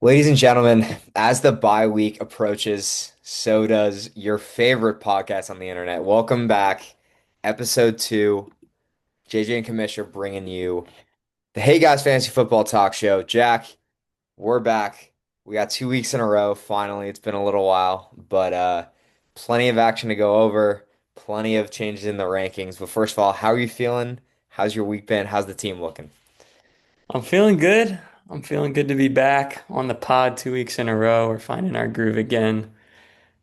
Ladies and gentlemen, as the bye week approaches, so does your favorite podcast on the internet. Welcome back, episode two. JJ and Kamish are bringing you the Hey Guys Fantasy Football Talk Show. Jack, we're back. We got 2 weeks in a row. Finally, it's been a little while, but plenty of action to go over, plenty of changes in the rankings. But first of all, how are you feeling? How's your week been? How's the team looking? I'm feeling good. I'm feeling good to be back on the pod 2 weeks in a row. We're finding our groove again.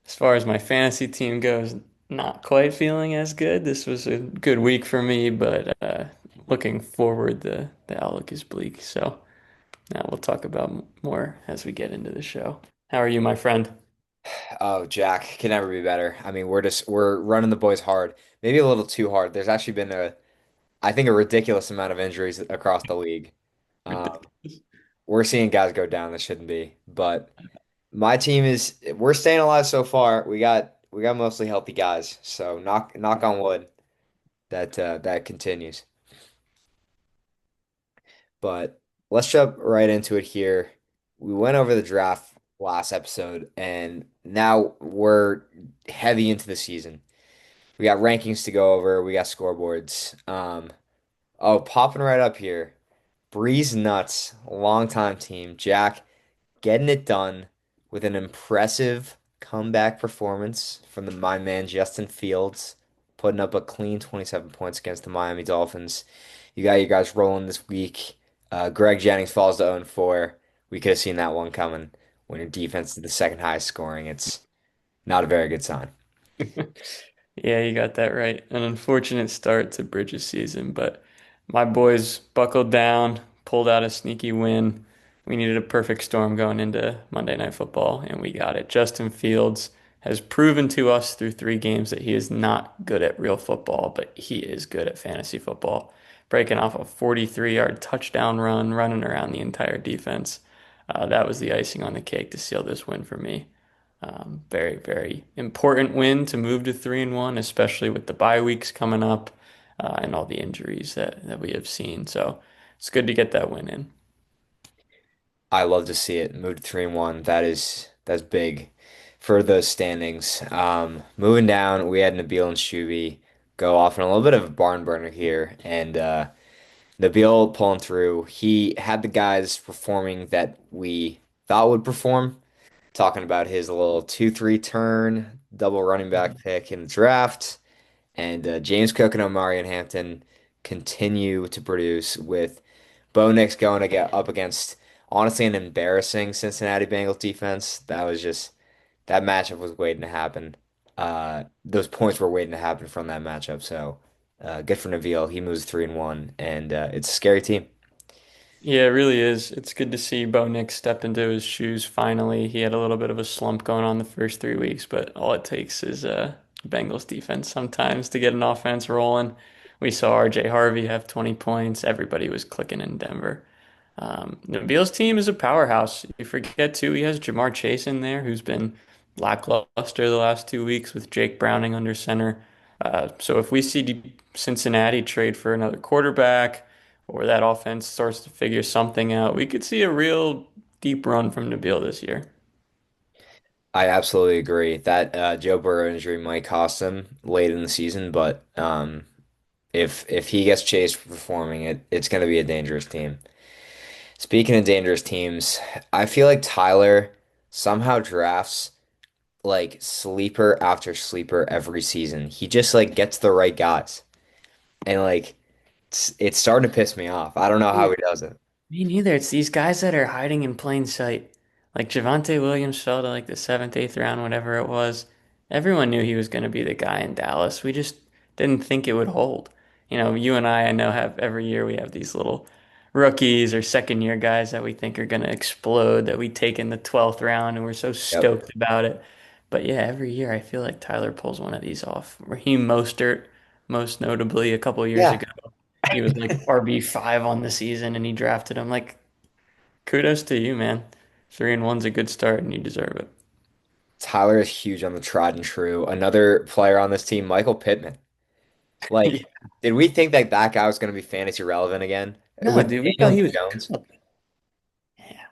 As far as my fantasy team goes, not quite feeling as good. This was a good week for me, but looking forward, the outlook is bleak. So now we'll talk about more as we get into the show. How are you, my friend? Oh, Jack can never be better. I mean, we're running the boys hard. Maybe a little too hard. There's actually been I think a ridiculous amount of injuries across the league. Um, Ridiculous. we're seeing guys go down that shouldn't be. But my team we're staying alive so far. We got mostly healthy guys. So knock on wood that continues. But let's jump right into it here. We went over the draft last episode, and now we're heavy into the season. We got rankings to go over. We got scoreboards. Oh, popping right up here. Breeze Nuts, longtime team. Jack getting it done with an impressive comeback performance from my man Justin Fields, putting up a clean 27 points against the Miami Dolphins. You got you guys rolling this week. Greg Jennings falls to 0-4. We could have seen that one coming. When your defense is the second highest scoring, it's not a very good sign. Yeah, you got that right. An unfortunate start to Bridges' season, but my boys buckled down, pulled out a sneaky win. We needed a perfect storm going into Monday Night Football, and we got it. Justin Fields has proven to us through 3 games that he is not good at real football, but he is good at fantasy football. Breaking off a 43-yard touchdown run, running around the entire defense. That was the icing on the cake to seal this win for me. Very, very important win to move to 3-1, especially with the bye weeks coming up and all the injuries that we have seen. So it's good to get that win in. I love to see it move to 3-1. That's big for those standings. Moving down, we had Nabil and Shuby go off on a little bit of a barn burner here, and Nabil pulling through. He had the guys performing that we thought would perform. Talking about his little 2-3 turn, double running back pick in the draft, and James Cook and Omarion Hampton continue to produce with Bo Nix going to get up against honestly an embarrassing Cincinnati Bengals defense. That matchup was waiting to happen. Those points were waiting to happen from that matchup. So good for Nabil. He moves 3-1, and it's a scary team. Yeah, it really is. It's good to see Bo Nix step into his shoes finally. He had a little bit of a slump going on the first 3 weeks, but all it takes is Bengals defense sometimes to get an offense rolling. We saw RJ Harvey have 20 points. Everybody was clicking in Denver. Nabil's team is a powerhouse. You forget too, he has Jamar Chase in there, who's been lackluster the last 2 weeks with Jake Browning under center. So if we see Cincinnati trade for another quarterback, or that offense starts to figure something out, we could see a real deep run from Nabil this year. I absolutely agree that Joe Burrow injury might cost him late in the season, but if he gets chased for performing it's going to be a dangerous team. Speaking of dangerous teams, I feel like Tyler somehow drafts like sleeper after sleeper every season. He just like gets the right guys, and like it's starting to piss me off. I don't know how he does it. Me neither. It's these guys that are hiding in plain sight. Like Javonte Williams fell to like the seventh, eighth round, whatever it was. Everyone knew he was going to be the guy in Dallas. We just didn't think it would hold. You and I know, have every year we have these little rookies or second year guys that we think are going to explode that we take in the 12th round and we're so Yep. stoked about it. But yeah, every year I feel like Tyler pulls one of these off. Raheem Mostert, most notably a couple years Yeah. ago. He was like RB5 on the season and he drafted him. Like, kudos to you, man. 3-1's a good start and you deserve it. Tyler is huge on the tried and true. Another player on this team, Michael Pittman. Yeah. Like, did we think that that guy was going to be fantasy relevant again No, with dude, we thought Daniel he was Jones? cooked. Yeah.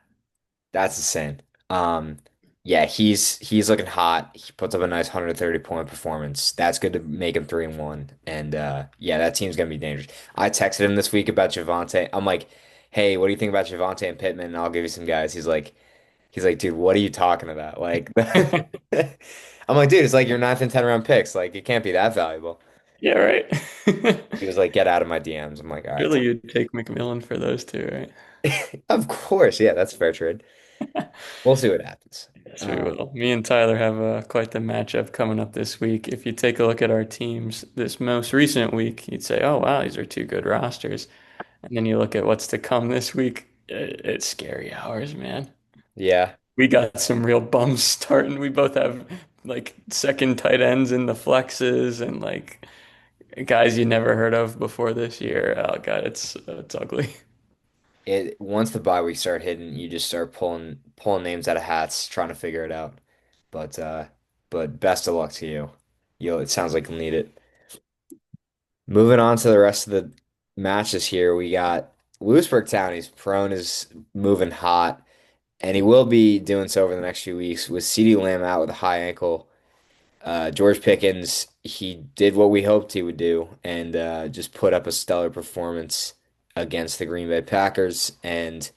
That's insane. Um, yeah, he's looking hot. He puts up a nice 130 point performance. That's good to make him 3-1. And yeah, that team's gonna be dangerous. I texted him this week about Javante. I'm like, hey, what do you think about Javante and Pittman? And I'll give you some guys. He's like, dude, what are you talking about? Like, I'm like, dude, it's like your ninth and 10 round picks. Like, it can't be that valuable. Yeah, right. He was like, get out of my DMs. I'm like, all right, Surely you'd take McMillan for those two, right? of course, yeah, that's a fair trade. We'll see what happens. Yes, we Um, will. Me and Tyler have quite the matchup coming up this week. If you take a look at our teams this most recent week, you'd say, oh, wow, these are two good rosters. And then you look at what's to come this week, it's scary hours, man. yeah. We got some real bums starting. We both have like second tight ends in the flexes and like guys you never heard of before this year. Oh God, it's ugly. It once the bye week start hitting, you just start pulling names out of hats, trying to figure it out. But uh, but best of luck to you. It sounds like you'll need it. Moving on to the rest of the matches here, we got Lewisburg Town. He's prone is moving hot, and he will be doing so over the next few weeks with CeeDee Lamb out with a high ankle. George Pickens, he did what we hoped he would do and just put up a stellar performance against the Green Bay Packers. And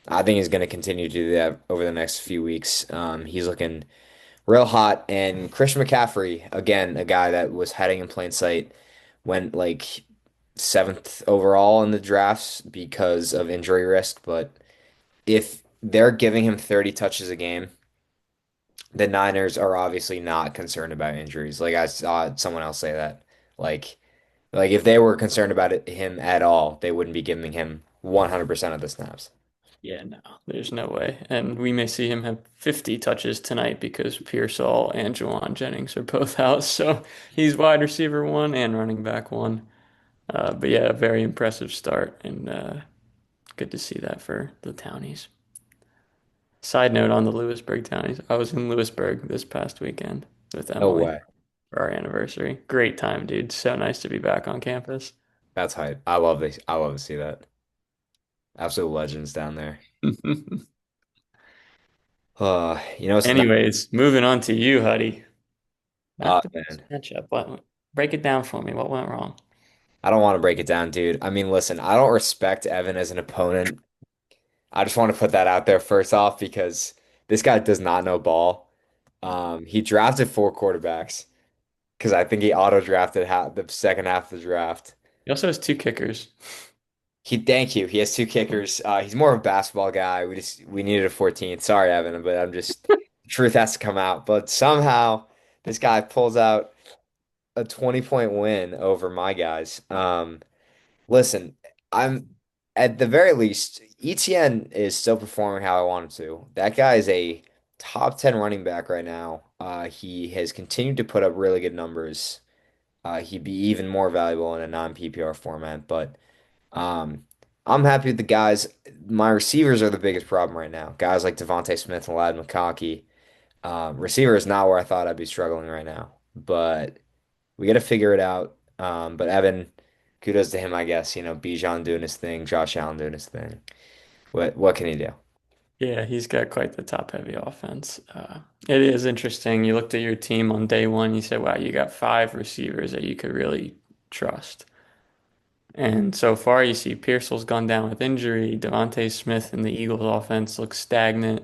I think he's going to continue to do that over the next few weeks. He's looking real hot. And Christian McCaffrey, again, a guy that was hiding in plain sight, went like seventh overall in the drafts because of injury risk. But if they're giving him 30 touches a game, the Niners are obviously not concerned about injuries. Like I saw someone else say that. Like, like if they were concerned about him at all, they wouldn't be giving him 100% of the snaps. Yeah, no, there's no way. And we may see him have 50 touches tonight because Pearsall and Juwan Jennings are both out. So he's wide receiver one and running back one. But yeah, a very impressive start and good to see that for the Townies. Side note on the Lewisburg Townies, I was in Lewisburg this past weekend with No Emily way. for our anniversary. Great time, dude. So nice to be back on campus. That's hype. I love this. I love to see that. Absolute legends down there. It's not. Anyways, moving on to you, Huddy. Not Oh the best man, matchup. What? Break it down for me. What went wrong? I don't want to break it down, dude. I mean, listen, I don't respect Evan as an opponent. I just want to put that out there first off because this guy does not know ball. He drafted 4 quarterbacks because I think he auto drafted the second half of the draft. He also has two kickers. Thank you. He has 2 kickers. He's more of a basketball guy. We needed a 14th. Sorry, Evan, but truth has to come out. But somehow this guy pulls out a 20-point win over my guys. Listen, I'm at the very least, ETN is still performing how I want him to. That guy is a top 10 running back right now. He has continued to put up really good numbers. He'd be even more valuable in a non-PPR format, but um, I'm happy with the guys. My receivers are the biggest problem right now. Guys like Devontae Smith and Lad McConkey. Receiver is not where I thought I'd be struggling right now, but we got to figure it out. But Evan, kudos to him, I guess. Bijan doing his thing, Josh Allen doing his thing. What can he do? Yeah, he's got quite the top-heavy offense. It is interesting. You looked at your team on day one, you said, wow, you got five receivers that you could really trust. And so far, you see Pearsall's gone down with injury. Devontae Smith and the Eagles offense looks stagnant.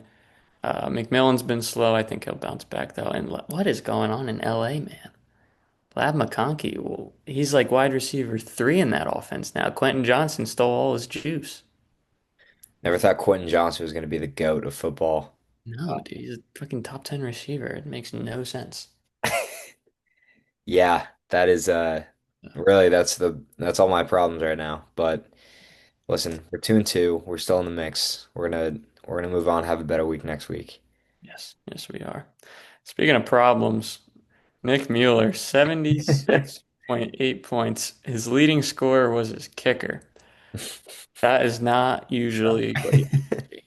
McMillan's been slow. I think he'll bounce back, though. And what is going on in LA, man? Lab McConkey, well, he's like wide receiver three in that offense now. Quentin Johnson stole all his juice. Never thought Quentin Johnson was going to be the GOAT of football. No, dude, he's a fucking top 10 receiver. It makes no sense. Yeah, that is really that's all my problems right now. But listen, we're 2-2. We're still in the mix. We're gonna move on, have a better week next week. Yes, yes, we are. Speaking of problems, Nick Mueller, 76.8 points. His leading scorer was his kicker. That is not usually what you see.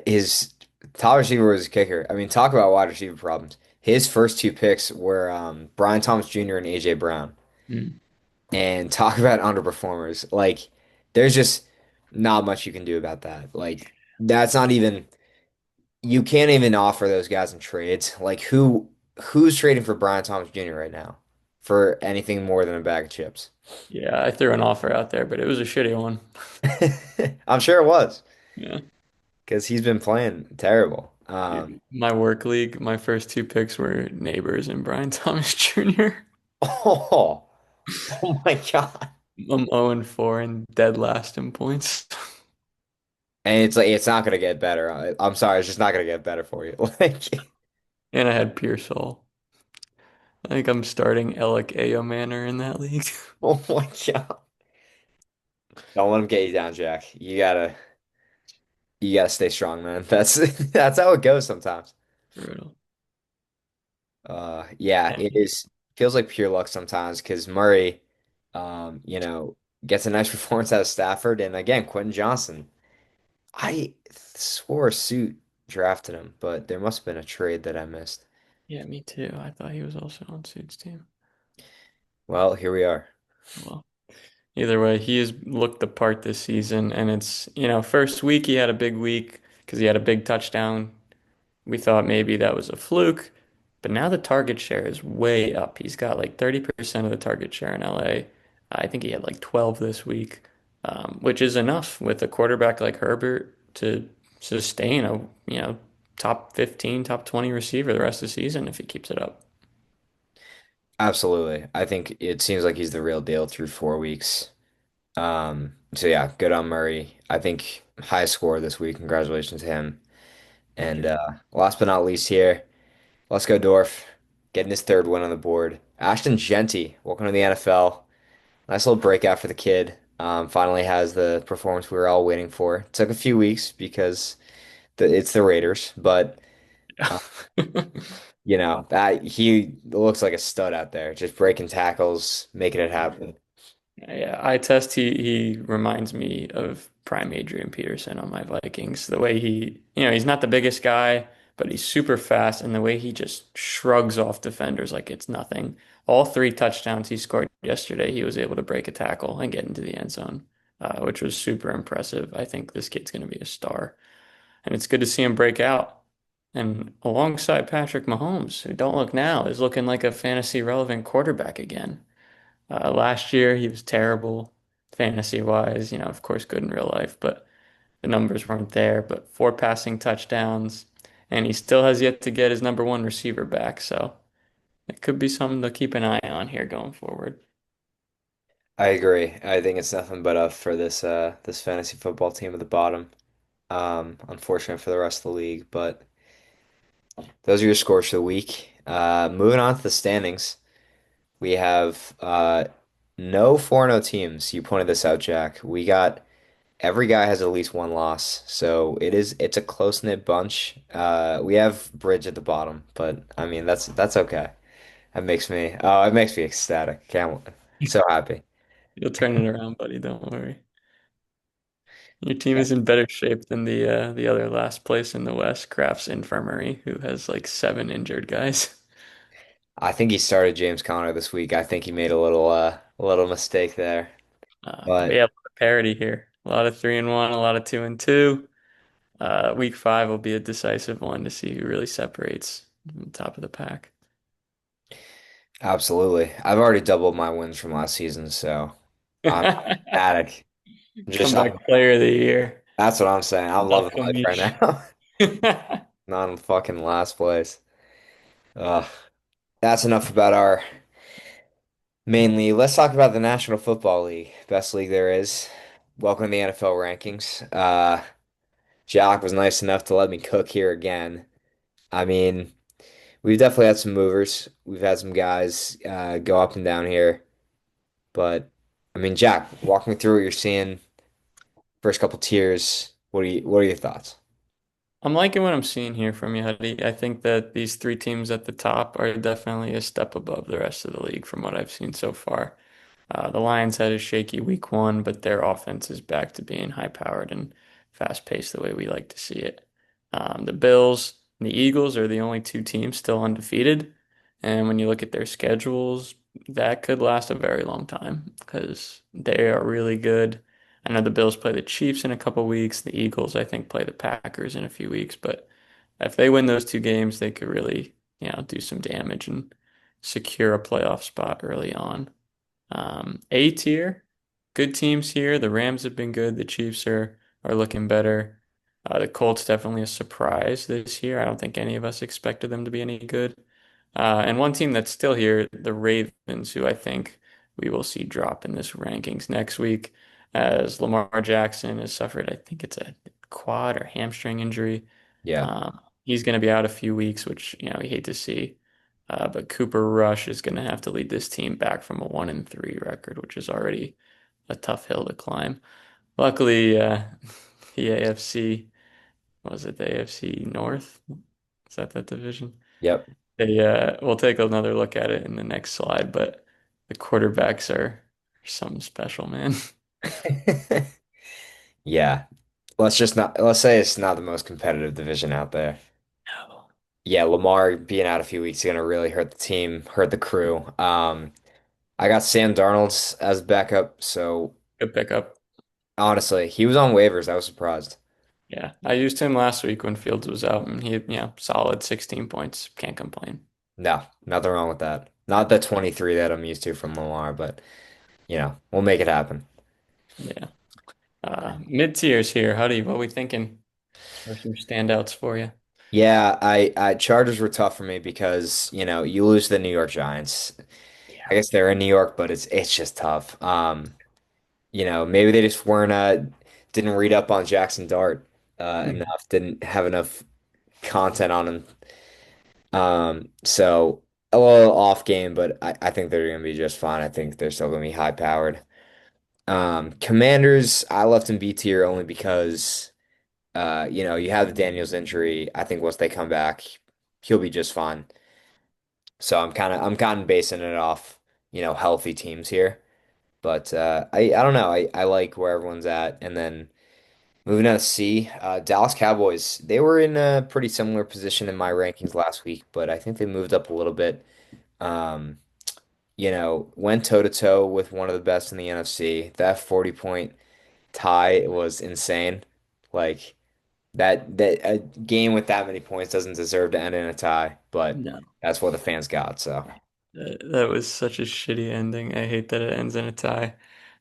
His top receiver was his kicker. I mean, talk about wide receiver problems. His first 2 picks were Brian Thomas Jr. and AJ Brown. Mm. And talk about underperformers. Like, there's just not much you can do about that. Like, That's not even you can't even offer those guys in trades. Like who's trading for Brian Thomas Jr. right now for anything more than a bag of chips? Yeah, I threw an offer out there, but it was a shitty one. I'm sure it was Yeah. because he's been playing terrible. My work league, my first two picks were Neighbors and Brian Thomas Jr. Oh, oh my God. I'm 0-4 and dead last in points. And it's like it's not gonna get better. I'm sorry, it's just not gonna get better for you. Like, And I had Pearsall. I think I'm starting Alec Ayomanor in that league. oh my God. Don't let him get you down, Jack. You gotta stay strong, man. That's that's how it goes sometimes. Brutal. Yeah, it And is feels like pure luck sometimes because Murray, gets a nice performance out of Stafford, and again, Quentin Johnson. I swore Suit drafted him, but there must have been a trade that I missed. yeah, me too. I thought he was also on Suits team. Well, here we are. Well, either way, he has looked the part this season, and it's, first week he had a big week because he had a big touchdown. We thought maybe that was a fluke, but now the target share is way up. He's got like 30% of the target share in LA. I think he had like 12 this week, which is enough with a quarterback like Herbert to sustain a, top 15, top 20 receiver the rest of the season if he keeps it up. Absolutely. I think it seems like he's the real deal through 4 weeks. So yeah, good on Murray. I think high score this week. Congratulations to him. Thank And you. last but not least here, let's go Dorf, getting his third win on the board. Ashton Genty, welcome to the NFL. Nice little breakout for the kid. Finally has the performance we were all waiting for. Took a few weeks because it's the Raiders, but uh, that he looks like a stud out there, just breaking tackles, making it happen. Yeah, eye test, he reminds me of prime Adrian Peterson on my Vikings. The way he's not the biggest guy, but he's super fast, and the way he just shrugs off defenders like it's nothing. All three touchdowns he scored yesterday, he was able to break a tackle and get into the end zone, which was super impressive. I think this kid's going to be a star, and it's good to see him break out. And alongside Patrick Mahomes, who don't look now, is looking like a fantasy relevant quarterback again. Last year, he was terrible fantasy wise, of course, good in real life, but the numbers weren't there. But four passing touchdowns, and he still has yet to get his number one receiver back. So it could be something to keep an eye on here going forward. I agree. I think it's nothing but up for this fantasy football team at the bottom. Unfortunate for the rest of the league, but those are your scores for the week. Moving on to the standings, we have no 4-0 teams. You pointed this out, Jack. We got every guy has at least one loss, so it's a close-knit bunch. We have Bridge at the bottom, but I mean that's okay. It makes me ecstatic. Can't so happy. You'll turn it around, buddy. Don't worry. Your team is in better shape than the other last place in the West, Kraft's Infirmary, who has like seven injured guys. I think he started James Conner this week. I think he made a little mistake there. But But yeah, a lot of parity here. A lot of 3-1, a lot of 2-2. Week 5 will be a decisive one to see who really separates from the top of the pack. absolutely. I've already doubled my wins from last season, so I'm ecstatic. Just Comeback player of the year. that's what I'm saying. I'm loving life right Malcolm-ish. now. Not in fucking last place. Ugh. That's enough about our main league. Let's talk about the National Football League. Best league there is. Welcome to the NFL rankings. Jock was nice enough to let me cook here again. I mean, we've definitely had some movers. We've had some guys go up and down here. But I mean, Jack, walk me through what you're seeing. First couple tiers. What are your thoughts? I'm liking what I'm seeing here from you, Huddy. I think that these three teams at the top are definitely a step above the rest of the league from what I've seen so far. The Lions had a shaky week 1, but their offense is back to being high-powered and fast-paced the way we like to see it. The Bills and the Eagles are the only two teams still undefeated. And when you look at their schedules, that could last a very long time because they are really good. I know the Bills play the Chiefs in a couple weeks. The Eagles, I think, play the Packers in a few weeks. But if they win those two games, they could really, do some damage and secure a playoff spot early on. A tier, good teams here. The Rams have been good. The Chiefs are looking better. The Colts definitely a surprise this year. I don't think any of us expected them to be any good. And one team that's still here, the Ravens, who I think we will see drop in this rankings next week, as Lamar Jackson has suffered, I think it's a quad or hamstring injury. Yeah. He's going to be out a few weeks, which, you hate to see. But Cooper Rush is going to have to lead this team back from a 1-3 record, which is already a tough hill to climb. Luckily, the AFC, was it the AFC North? Is that division? Yep. We'll take another look at it in the next slide, but the quarterbacks are something special, man. Yeah. Let's say it's not the most competitive division out there. No. Yeah, Lamar being out a few weeks is gonna really hurt the team, hurt the crew. I got Sam Darnold as backup, so Good pickup. honestly, he was on waivers. I was surprised. Yeah, I used him last week when Fields was out, and he, solid 16 points. Can't complain. No, nothing wrong with that. Not the 23 that I'm used to from Lamar, but we'll make it happen. Yeah. Mid tiers here. What are we thinking? What are some standouts for you? Yeah, I Chargers were tough for me because, you lose to the New York Giants. I Yeah. guess they're in New York, but it's just tough. Maybe they just weren't didn't read up on Jackson Dart enough, didn't have enough content on him. So a little off game, but I think they're gonna be just fine. I think they're still gonna be high powered. Commanders, I left in B tier only because you have the Daniels injury. I think once they come back, he'll be just fine. So I'm kind of basing it off, healthy teams here. But I don't know. I like where everyone's at. And then moving on to C, Dallas Cowboys. They were in a pretty similar position in my rankings last week, but I think they moved up a little bit. Um, went toe to toe with one of the best in the NFC. That 40-point tie was insane. Like that a game with that many points doesn't deserve to end in a tie, but No. that's what the fans got. So That was such a shitty ending. I hate that it ends in a tie.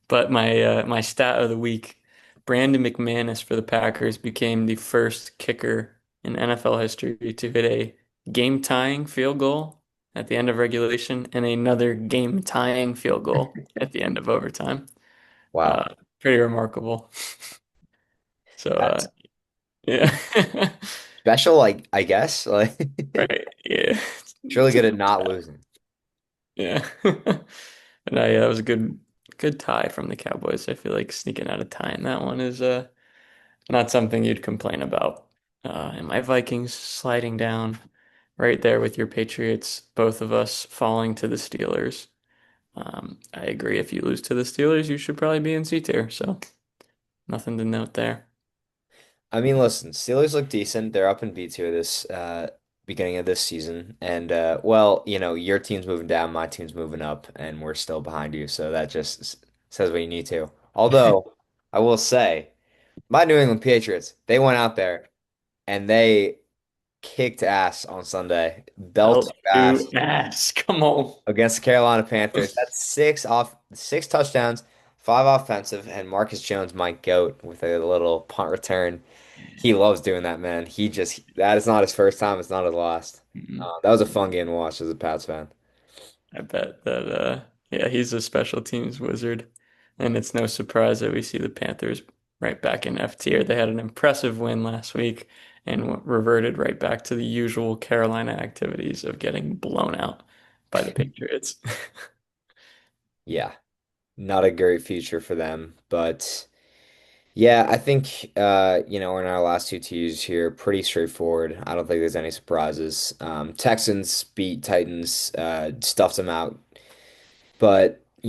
But my stat of the week, Brandon McManus for the Packers became the first kicker in NFL history to hit a game-tying field goal at the end of regulation and another game-tying field goal at the end of overtime. wow, Pretty remarkable. So that's yeah. special. Like I guess, like Right. Yeah. it's really It's a good at good not stat. losing. Yeah. But no, yeah, that was a good tie from the Cowboys. I feel like sneaking out a tie in that one is not something you'd complain about. And my Vikings sliding down right there with your Patriots, both of us falling to the Steelers. I agree. If you lose to the Steelers, you should probably be in C tier. So nothing to note there. I mean, listen, Steelers look decent. They're up in B2 this beginning of this season. And well, your team's moving down, my team's moving up, and we're still behind you. So that just says what you need to. Although, I will say, my New England Patriots, they went out there and they kicked ass on Sunday. Belt L2 ass ass. Come on. against the Carolina Panthers. That's six touchdowns, five offensive, and Marcus Jones, my goat, with a little punt return. He loves doing that, man. That is not his first time. It's not his last. Mhm. That was a fun game to watch as a Pats fan. I bet that yeah, he's a special teams wizard. And it's no surprise that we see the Panthers right back in F tier. They had an impressive win last week and reverted right back to the usual Carolina activities of getting blown out by the Patriots. Yeah, not a great future for them, but yeah, I think in our last two T's here, pretty straightforward. I don't think there's any surprises. Texans beat Titans, stuffed them out. But, I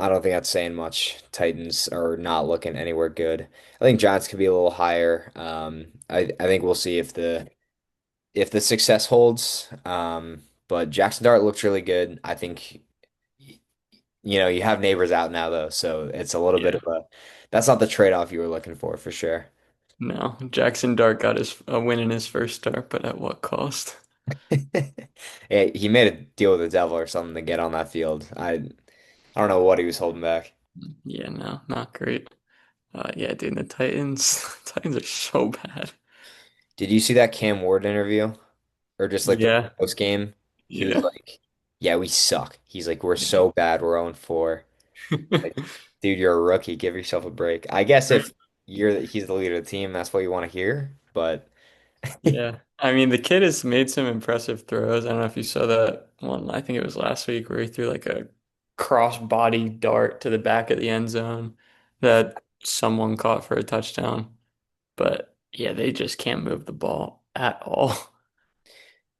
don't think that's saying much. Titans are not looking anywhere good. I think Giants could be a little higher. I think we'll see if the success holds. But Jackson Dart looks really good. I think you have neighbors out now though, so it's a little bit Yeah. of a That's not the trade-off you were looking for sure. No, Jackson Dart got his a win in his first start, but at what cost? Yeah, he made a deal with the devil or something to get on that field. I don't know what he was holding back. Yeah, no, not great. Yeah, dude, the Titans, Titans are so bad. Did you see that Cam Ward interview? Or just like the Yeah, post game? He was yeah. like, "Yeah, we suck." He's like, "We're so bad. We're 0-4." Like, dude, you're a rookie. Give yourself a break. I guess if he's the leader of the team, that's what you want to hear. But Yeah. I mean, the kid has made some impressive throws. I don't know if you saw that one. I think it was last week where he threw like a cross-body dart to the back of the end zone that someone caught for a touchdown. But yeah, they just can't move the ball at all.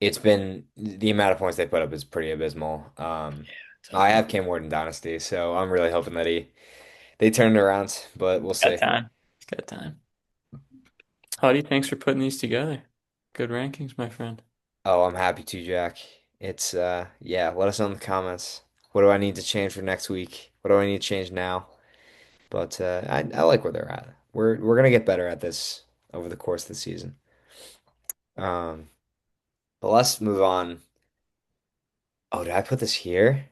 it's been the amount of points they put up is pretty abysmal. It's I have ugly. Cam Ward in Dynasty, so I'm really hoping that they turn it around, but we'll Got see. time. It's got time. Howdy, thanks for putting these together. Good rankings, my friend. Oh, I'm happy to, Jack. It's yeah, let us know in the comments. What do I need to change for next week? What do I need to change now? But I like where they're at. We're gonna get better at this over the course of the season. Um, but let's move on. Oh, did I put this here?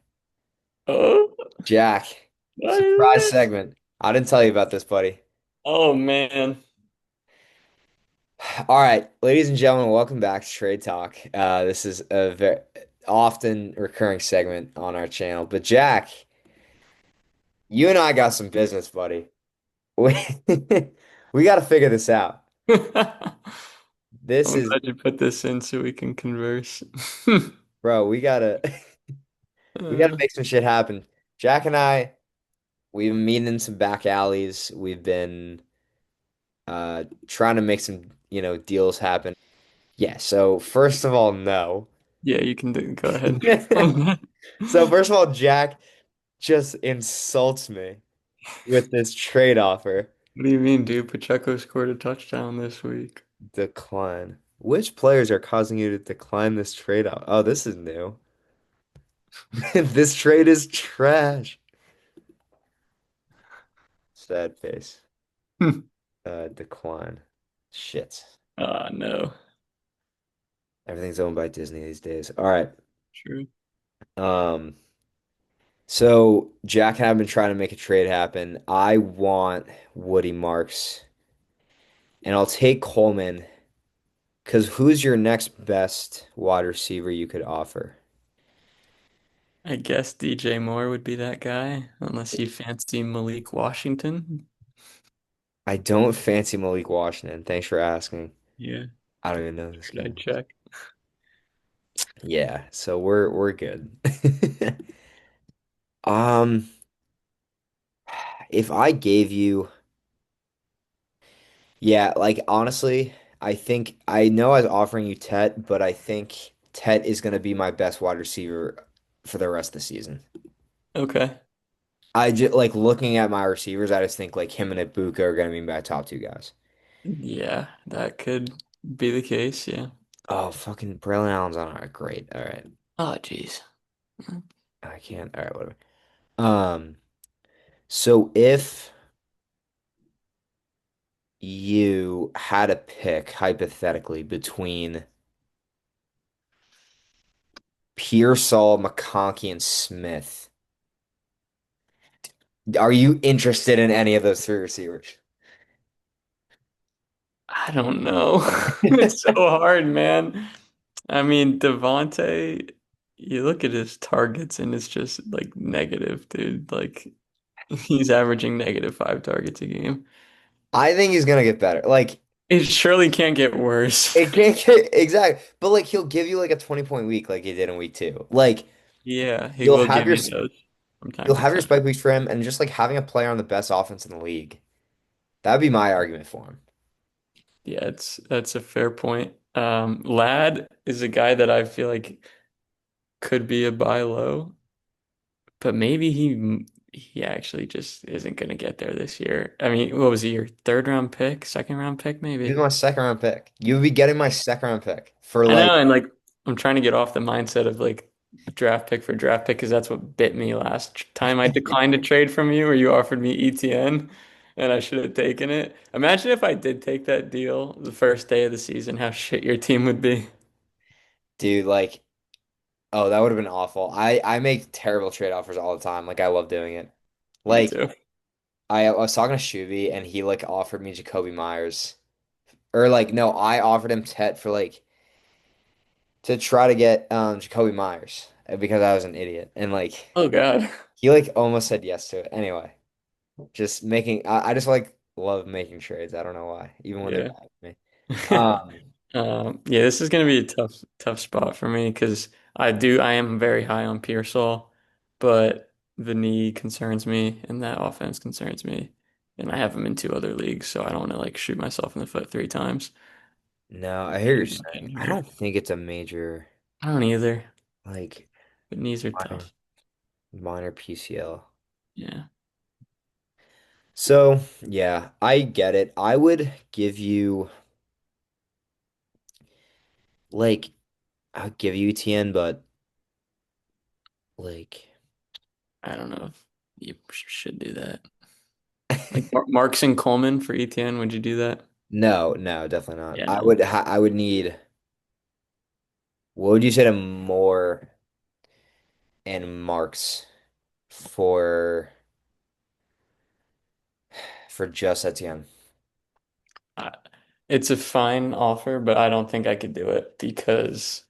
Oh, Jack, what surprise is this? segment. I didn't tell you about this, buddy. Oh man. All right, ladies and gentlemen, welcome back to Trade Talk. This is a very often recurring segment on our channel. But Jack, you and I got some business, buddy. We we got to figure this out. This I'm is, glad you put this in so we can converse. bro, we gotta we gotta Uh, make some shit happen. Jack and I, we've been meeting in some back alleys. We've been trying to make some, deals happen. Yeah, so first of all, no. yeah, you can go ahead. So first of all, Jack just insults me with this trade offer. What do you mean, dude? Pacheco scored a touchdown this week. Decline. Which players are causing you to decline this trade out? Oh, this is new. This trade is trash. Sad face. Decline. Shit. Ah, no. Everything's owned by Disney these days. All right. True. Um, so Jack and I have been trying to make a trade happen. I want Woody Marks, and I'll take Coleman because who's your next best wide receiver you could offer? I guess DJ Moore would be that guy, unless you fancy Malik Washington. I don't fancy Malik Washington. Thanks for asking. Yeah, I don't even know this should I guy. check? Yeah, so we're good. Um, if I gave you, yeah, like honestly, I think I know I was offering you Tet, but I think Tet is going to be my best wide receiver for the rest of the season. Okay. I just like looking at my receivers, I just think like him and Ibuka are going to be my top two guys. Yeah, that could be the case. Yeah. Oh, fucking Braylon Allen's on. All right, great. All right. Oh, jeez. I can't. All right, whatever. Um, so if you had a pick hypothetically between Pearsall, McConkey, and Smith, are you interested in any of those three receivers? I don't know. It's so hard, man. I mean, Devontae, you look at his targets and it's just like negative, dude. Like he's averaging -5 targets a game. I think he's gonna get better. Like It surely can't get worse. it can't get exactly, but like he'll give you like a 20-point week like he did in week two. Like Yeah, he you'll will have give your me those from time you'll to have your time. spike weeks for him, and just like having a player on the best offense in the league. That'd be my argument for him. Yeah, it's that's a fair point. Lad is a guy that I feel like could be a buy low, but maybe he actually just isn't gonna get there this year. I mean, what was he, your third round pick, second round pick, He's maybe? my second round pick. You would be getting my second round pick for I like know, and like I'm trying to get off the mindset of like draft pick for draft pick because that's what bit me last time I declined a trade from you or you offered me ETN. and I should have taken it. Imagine if I did take that deal the first day of the season, how shit your team would be. Dude, like, oh, that would have been awful. I make terrible trade offers all the time. Like, I love doing it. Me Like, too. I was talking to Shuby and he like offered me Jacoby Myers. Or like no, I offered him Tet for like to try to get Jacoby Myers because I was an idiot. And like Oh God. he like almost said yes to it. Anyway, just making I just like love making trades. I don't know why, even when they're Yeah. bad for me. Um Yeah, this is gonna be a tough spot for me because I am very high on Pearsall, but the knee concerns me and that offense concerns me. And I have him in two other leagues, so I don't want to like shoot myself in the foot three times. no, I hear you're Getting saying. I hurt. don't think it's a major I don't either, like but knees are minor tough. minor PCL. Yeah, So, yeah, I get it. I would give you like I'd give you ETN, but like I don't know if you should do that. Like Marks and Coleman for ETN, would you do that? no, definitely not. Yeah, no. I would need what would you say to more and Marks for just Etienne? I, it's a fine offer, but I don't think I could do it because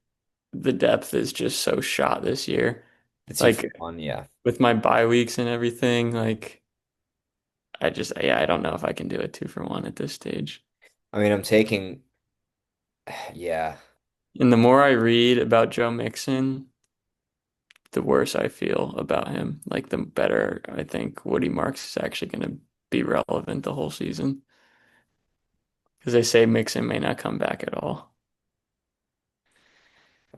the depth is just so shot this year. It's you for Like one, yeah. with my bye weeks and everything, like yeah, I don't know if I can do it two for one at this stage. I mean, I'm taking yeah. And the more I read about Joe Mixon, the worse I feel about him. Like the better I think Woody Marks is actually going to be relevant the whole season because they say Mixon may not come back at all.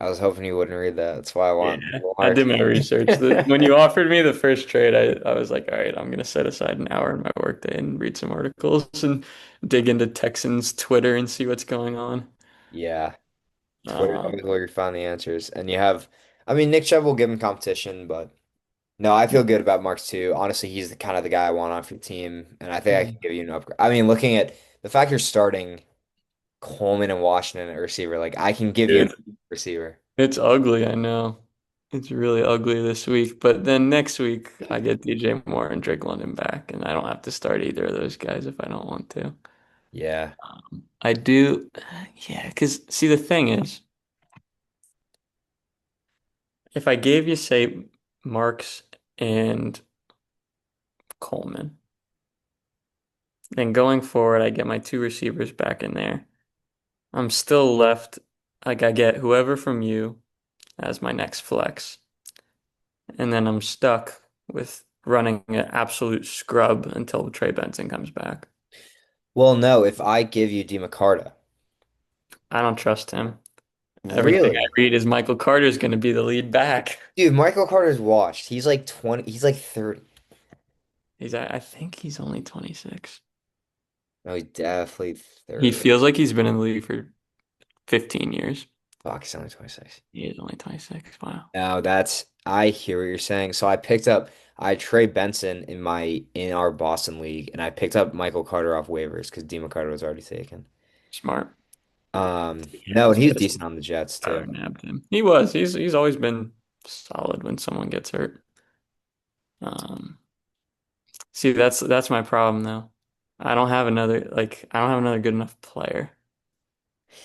I was hoping you wouldn't read that. That's why I Yeah, want I Lamar. did my research. When you offered me the first trade, I was like, all right, I'm gonna set aside an hour in my workday and read some articles and dig into Texans Twitter and see what's going on. Yeah. Twitter's Um, always where you find the answers. And you have I mean Nick Chubb will give him competition, but no, I feel good about Marks too. Honestly, he's the kind of the guy I want on your team, and I think I can give you an upgrade. I mean, looking at the fact you're starting Coleman and Washington at receiver, like I can give you an Dude, receiver. it's ugly, I know. It's really ugly this week, but then next week I get DJ Moore and Drake London back, and I don't have to start either of those guys if I don't want to. Yeah. I do, yeah, because see, the thing is, if I gave you, say, Marks and Coleman, then going forward, I get my two receivers back in there. I'm still left, like, I get whoever from you as my next flex, and then I'm stuck with running an absolute scrub until Trey Benson comes back. Well, no, if I give you DeMarcado. I don't trust him. Everything I Really? read is Michael Carter's going to be the lead back. Dude, Michael Carter's washed. He's like 20, he's like 30. I think he's only 26. No, he's definitely He 30. feels like he's been in the league for 15 years. Fuck, he's only 26. He is only 26. Wow. No, I hear what you're saying. So I had Trey Benson in our Boston league, and I picked up Michael Carter off waivers because DeMarcado was already taken. Smart. Yeah, No, and it's he was just decent on the Jets too. power nabbed him. He was. He's always been solid when someone gets hurt. Um, see, that's my problem though. I don't have another good enough player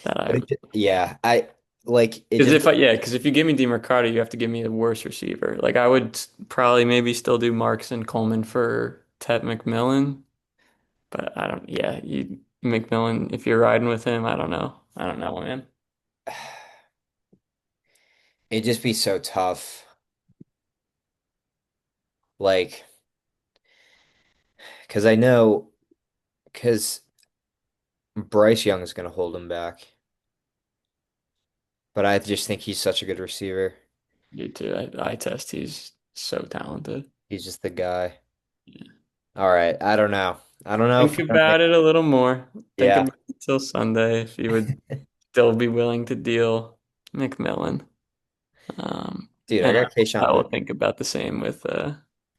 that But I yeah, I like it because just if you give me DeMarcado, you have to give me a worse receiver. Like I would probably maybe still do Marks and Coleman for Ted McMillan, but I don't. Yeah, you McMillan. If you're riding with him, I don't know. I don't know, man. it just be so tough. Like, because I know because Bryce Young is going to hold him back, but I just think he's such a good receiver. You too. I test. He's so talented. He's just the guy. All right, I don't know. I don't know if Think we're gonna about make. it a little more. Think Yeah, about it till Sunday if you would still be willing to deal McMillan. dude, I And got I Kayshawn will Witten. think about the same with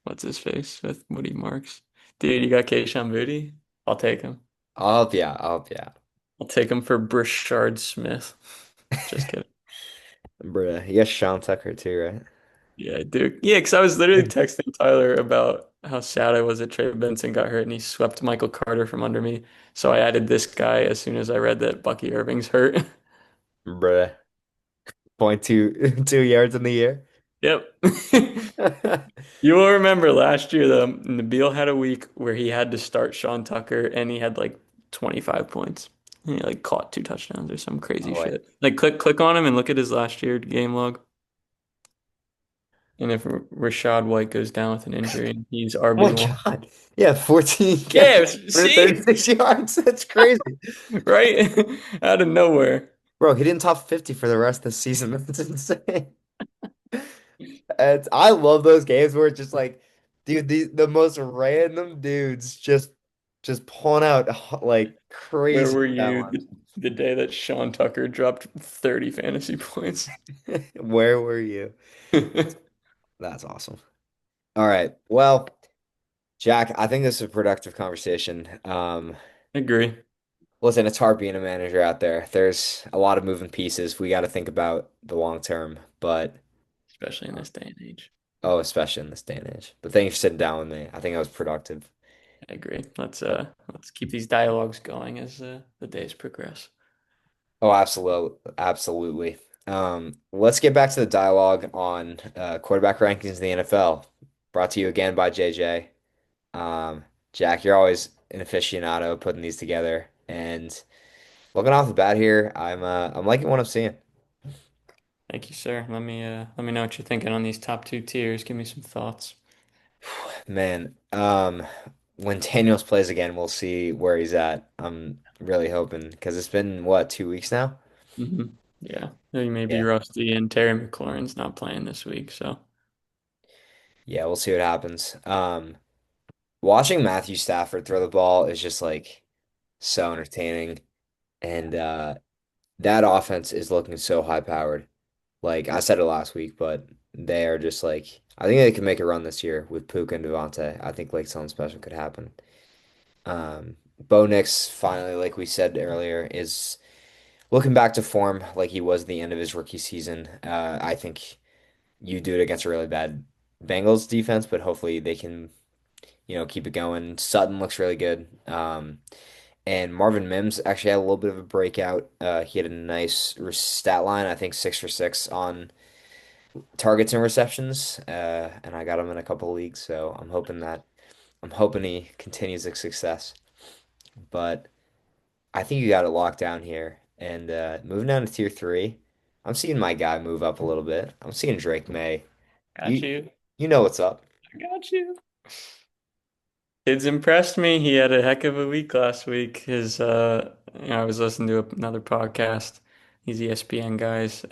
what's his face with Woody Marks. Dude, you got Keishon Booty? I'll take him. I'll help you out. I'll help you out. I'll take him for Brashard Smith. Just kidding. Bruh, you got Sean Tucker too, right? Yeah, dude. Yeah, because I was literally texting Tyler about how sad I was that Trey Benson got hurt and he swept Michael Carter from under me. So I added this guy as soon as I read that Bucky Irving's hurt. Bruh, point two 2 yards in the year. Yep. You will remember last year, though, Nabil had a week where he had to start Sean Tucker and he had like 25 points. And he like caught 2 touchdowns or some crazy Oh wait. shit. Like click on him and look at his last year game log. And if Rashad White goes down with an injury, he's Oh my RB1. God. Yeah, 14 Yeah, catches, see? 136 yards. That's crazy. Right? Out of nowhere. Bro, he didn't top 50 for the rest of the season. That's insane. I love those games where it's just like, dude, the most random dudes just pulling out like Where crazy were stat you lines. the day that Sean Tucker dropped 30 fantasy points? Where were you? That's awesome. All right. Well, Jack, I think this is a productive conversation. Agree, Listen, it's hard being a manager out there. There's a lot of moving pieces. We got to think about the long term, but especially in this day and age. oh, especially in this day and age. But thank you for sitting down with me. I think I was productive. I agree. Let's keep these dialogues going as the days progress. Oh, absolutely, absolutely. Let's get back to the dialogue on quarterback rankings in the NFL. Brought to you again by JJ. Jack, you're always an aficionado putting these together, and looking off the bat here, I'm liking what I'm seeing. Thank you, sir. Let me know what you're thinking on these top 2 tiers. Give me some thoughts. Man, when Daniels plays again, we'll see where he's at. I'm really hoping because it's been what, 2 weeks now? Yeah, he may be Yeah. rusty, and Terry McLaurin's not playing this week, so Yeah, we'll see what happens. Watching Matthew Stafford throw the ball is just like so entertaining. And that offense is looking so high powered. Like I said it last week, but they are just like I think they can make a run this year with Puka and Devontae. I think like something special could happen. Bo Nix finally, like we said earlier, is looking back to form like he was at the end of his rookie season. I think you do it against a really bad Bengals defense, but hopefully they can, keep it going. Sutton looks really good. And Marvin Mims actually had a little bit of a breakout. He had a nice stat line, I think 6 for 6 on targets and receptions. And I got him in a couple leagues, so I'm hoping he continues the success. But I think you got it locked down here. And moving down to tier three, I'm seeing my guy move up a little bit. I'm seeing Drake May. got You you. you know what's up. I got you. Kid's impressed me. He had a heck of a week last week. I was listening to another podcast. These ESPN guys.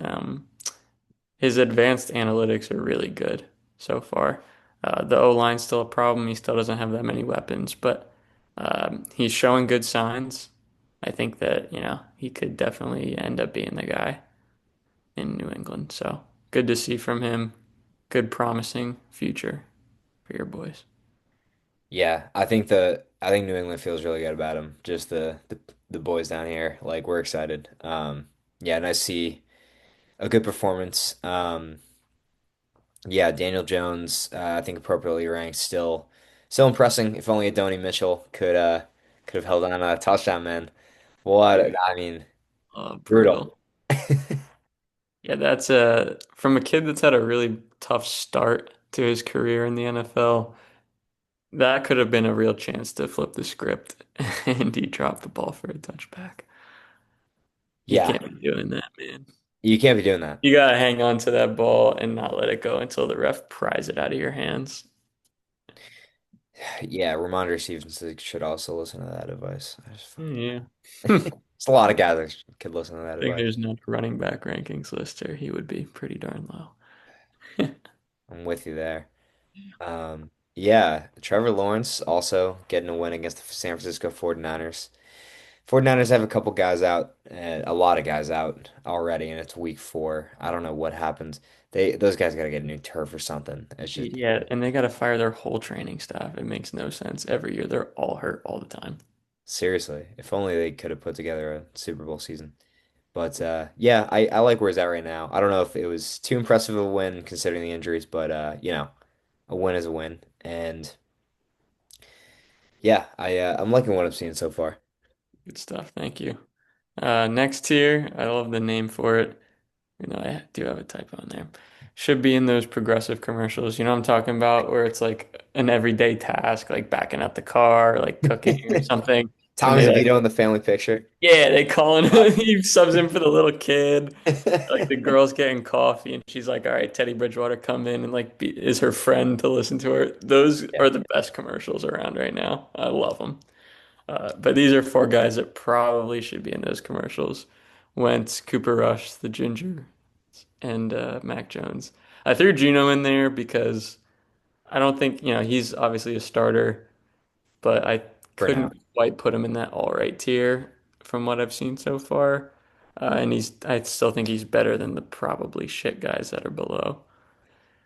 His advanced analytics are really good so far. The O line's still a problem. He still doesn't have that many weapons, but he's showing good signs. I think that, he could definitely end up being the guy in New England. So good to see from him. Good, promising future for your boys. Yeah, I think New England feels really good about him. Just the boys down here, like we're excited. Yeah, and I see a good performance. Yeah, Daniel Jones, I think appropriately ranked, still impressing. If only Adonai Mitchell could have held on a touchdown, man. What Dude, I mean, brutal. brutal. Yeah, that's from a kid that's had a really tough start to his career in the NFL. That could have been a real chance to flip the script, and he dropped the ball for a touchback. You Yeah, can't be doing that, man. you can't be doing that. You gotta hang on to that ball and not let it go until the ref pries it out of your hands. Yeah, Ramondre Stevenson should also listen to that advice. Yeah. It's a lot of guys that could listen to that I think advice. there's no running back rankings list here. He would be pretty darn low. I'm with you there. Yeah, Trevor Lawrence also getting a win against the San Francisco 49ers. 49ers have a couple guys out, a lot of guys out already, and it's week 4. I don't know what happens. Those guys got to get a new turf or something. It's just Yeah, and they got to fire their whole training staff. It makes no sense. Every year they're all hurt all the time. seriously, if only they could have put together a Super Bowl season. But yeah, I like where he's at right now. I don't know if it was too impressive of a win considering the injuries, but a win is a win. And yeah, I'm liking what I'm seeing so far. Good stuff. Thank you. Next tier, I love the name for it. I do have a typo in there. Should be in those progressive commercials. You know what I'm talking about? Where it's like an everyday task, like backing up the car, like cooking or something. And Tommy they like, DeVito in the family picture. yeah, they call Uh, in, he subs in for the little kid. Like the girl's getting coffee and she's like, all right, Teddy Bridgewater come in and like is her friend to listen to her. Those Yeah, are the best commercials around right now. I love them. But these are four guys that probably should be in those commercials. Wentz, Cooper Rush, the Ginger, and Mac Jones. I threw Geno in there because I don't think, he's obviously a starter, but I for now. couldn't quite put him in that all right tier from what I've seen so far. And I still think he's better than the probably shit guys that are below.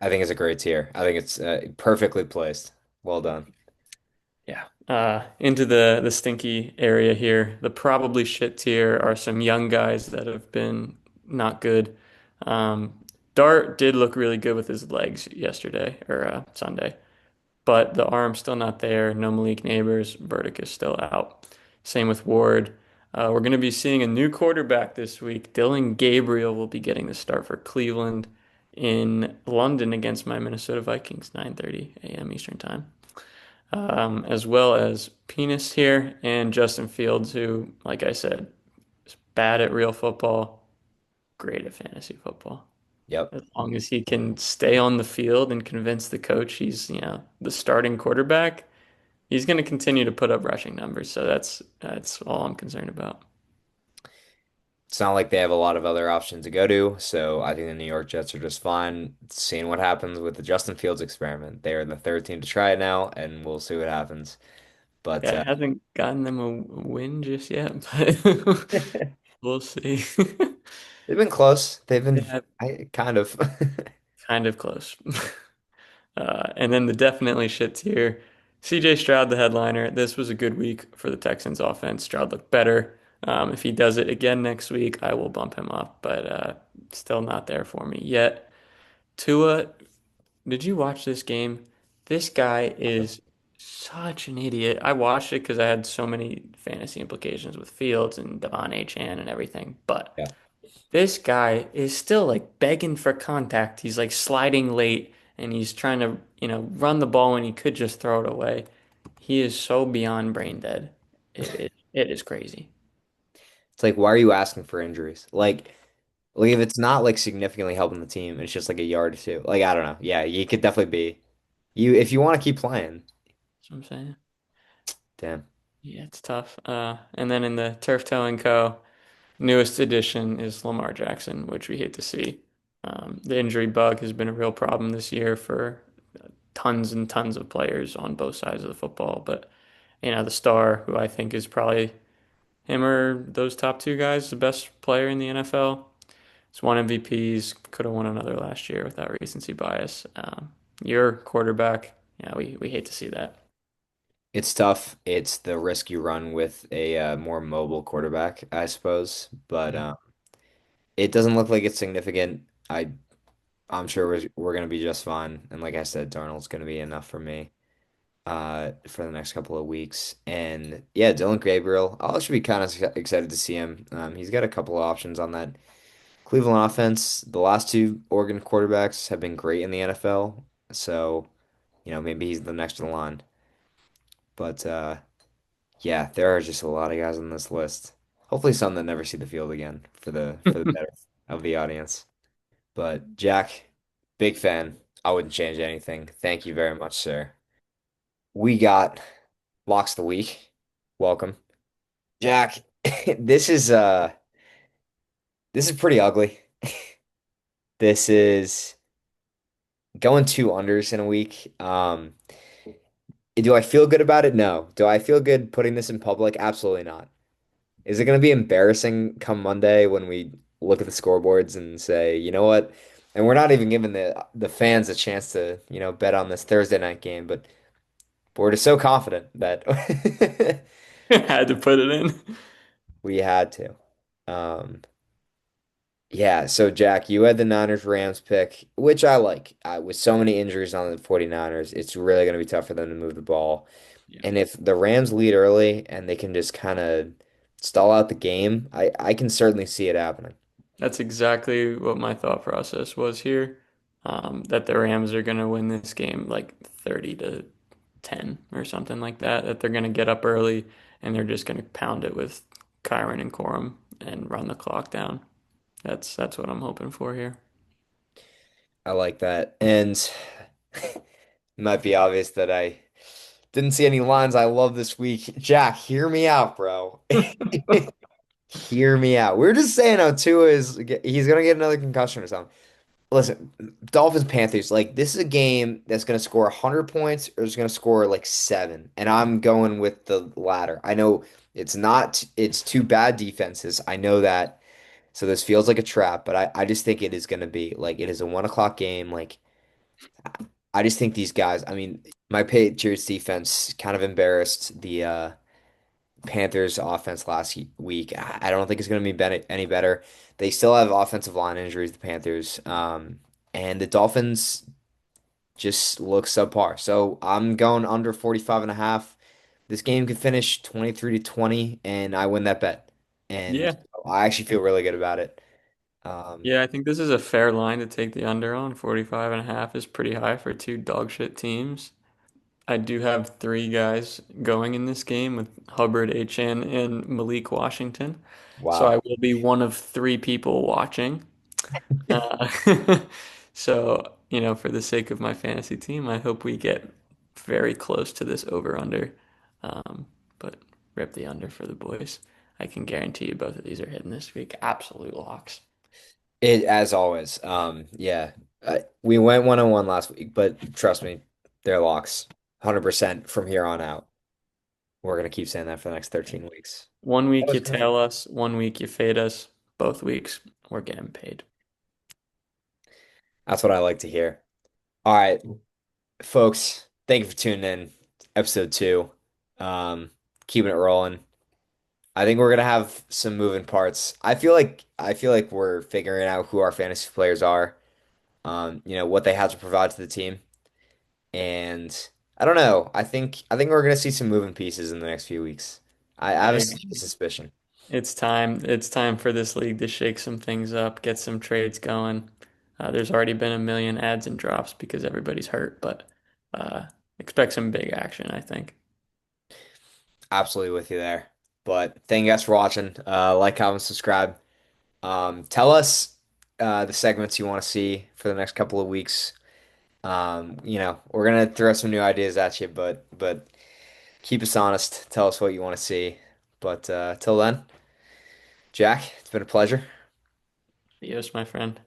I think it's a great tier. I think it's perfectly placed. Well done. Yeah. Into the stinky area here. The probably shit tier are some young guys that have been not good. Um, Dart did look really good with his legs yesterday or Sunday, but the arm's still not there. No Malik Neighbors. Burdick is still out. Same with Ward. We're going to be seeing a new quarterback this week. Dylan Gabriel will be getting the start for Cleveland in London against my Minnesota Vikings, 9:30 a.m. Eastern Time, as well as Penis here and Justin Fields, who, like I said, is bad at real football, great at fantasy football. Yep. As long as he can stay on the field and convince the coach he's, the starting quarterback, he's going to continue to put up rushing numbers. So that's all I'm concerned about. It's not like they have a lot of other options to go to, so I think the New York Jets are just fine. Seeing what happens with the Justin Fields experiment. They are the third team to try it now, and we'll see what happens. But Yeah, it hasn't gotten them a win just yet, but we'll see. they've been close. They've been Yeah, kind of. kind of close. And then the definitely shit tier. CJ Stroud, the headliner. This was a good week for the Texans offense. Stroud looked better. If he does it again next week, I will bump him up, but still not there for me yet. Tua, did you watch this game? This guy is such an idiot. I watched it because I had so many fantasy implications with Fields and Devon Achane and everything, but Yeah. this guy is still like begging for contact. He's like sliding late and he's trying to, run the ball when he could just throw it away. He is so beyond brain dead. It is crazy. It's like, why are you asking for injuries? Like if it's not like significantly helping the team, it's just like a yard or two. Like I don't know. Yeah, you could definitely be you if you want to keep playing. That's what I'm saying. Damn. Yeah, it's tough. And then in the Turf Toe and Co. newest addition is Lamar Jackson, which we hate to see. The injury bug has been a real problem this year for tons and tons of players on both sides of the football. But, the star, who I think is probably him or those top two guys, the best player in the NFL. He's won MVPs, could have won another last year without recency bias. Your quarterback, yeah, we hate to see that. It's tough. It's the risk you run with a more mobile quarterback, I suppose. But Mhm. it doesn't look like it's significant. I'm sure we're gonna be just fine. And like I said, Darnold's gonna be enough for me for the next couple of weeks. And yeah, Dylan Gabriel, I'll actually be kind of excited to see him. He's got a couple of options on that Cleveland offense. The last two Oregon quarterbacks have been great in the NFL. So, maybe he's the next in line. But yeah, there are just a lot of guys on this list. Hopefully some that never see the field again for the better of the audience. But Jack, big fan. I wouldn't change anything. Thank you very much, sir. We got locks of the week. Welcome. Jack, this is uh this is pretty ugly. This is going two unders in a week. Do I feel good about it? No. Do I feel good putting this in public? Absolutely not. Is it going to be embarrassing come Monday when we look at the scoreboards and say, you know what? And we're not even giving the fans a chance to, bet on this Thursday night game, but we're just so confident that Had to put it in. we had to. Yeah, so Jack, you had the Niners Rams pick, which I like. With so many injuries on the 49ers, it's really going to be tough for them to move the ball. Yeah. And if the Rams lead early and they can just kind of stall out the game, I can certainly see it happening. That's exactly what my thought process was here. That the Rams are going to win this game like 30 to 10 or something like that. That they're going to get up early and they're just going to pound it with Kyron and Corum and run the clock down. That's what I'm hoping for here. I like that. And it might be obvious that I didn't see any lines I love this week. Jack, hear me out, bro. Hear me out. We're just saying how Tua he's gonna get another concussion or something. Listen, Dolphins Panthers, like this is a game that's gonna score 100 points or it's gonna score like seven. And I'm going with the latter. I know it's two bad defenses. I know that. So this feels like a trap, but I just think it is gonna be like it is a 1 o'clock game. Like I just think these guys, I mean, my Patriots defense kind of embarrassed the Panthers offense last week. I don't think it's going to be any better. They still have offensive line injuries, the Panthers. And the Dolphins just look subpar. So I'm going under 45 and a half. This game could finish 23-20 and I win that bet. And Yeah. I actually feel really good about it. Um, Yeah, I think this is a fair line to take the under on. 45.5 is pretty high for two dog shit teams. I do have three guys going in this game with Hubbard, Achane, and Malik Washington. So I wow. will be one of three people watching. Uh, so, for the sake of my fantasy team, I hope we get very close to this over-under. But rip the under for the boys. I can guarantee you both of these are hitting this week. Absolute locks. It as always. Yeah. We went 1-1 last week, but trust me, they're locks. 100% from here on out. We're gonna keep saying that for the next 13 weeks. One That week was you great. tail us, one week you fade us. Both weeks we're getting paid. That's what I like to hear. All right, folks, thank you for tuning in. Episode two. Um, Keeping it rolling. I think we're gonna have some moving parts. I feel like we're figuring out who our fantasy players are. What they have to provide to the team. And I don't know. I think we're gonna see some moving pieces in the next few weeks. I have a I sneaky suspicion. It's time. It's time for this league to shake some things up, get some trades going. There's already been a million ads and drops because everybody's hurt, but expect some big action, I think. Absolutely with you there. But thank you guys for watching. Like, comment, subscribe. Tell us the segments you want to see for the next couple of weeks. We're gonna throw some new ideas at you, but keep us honest. Tell us what you want to see. But till then, Jack, it's been a pleasure. Adios, my friend.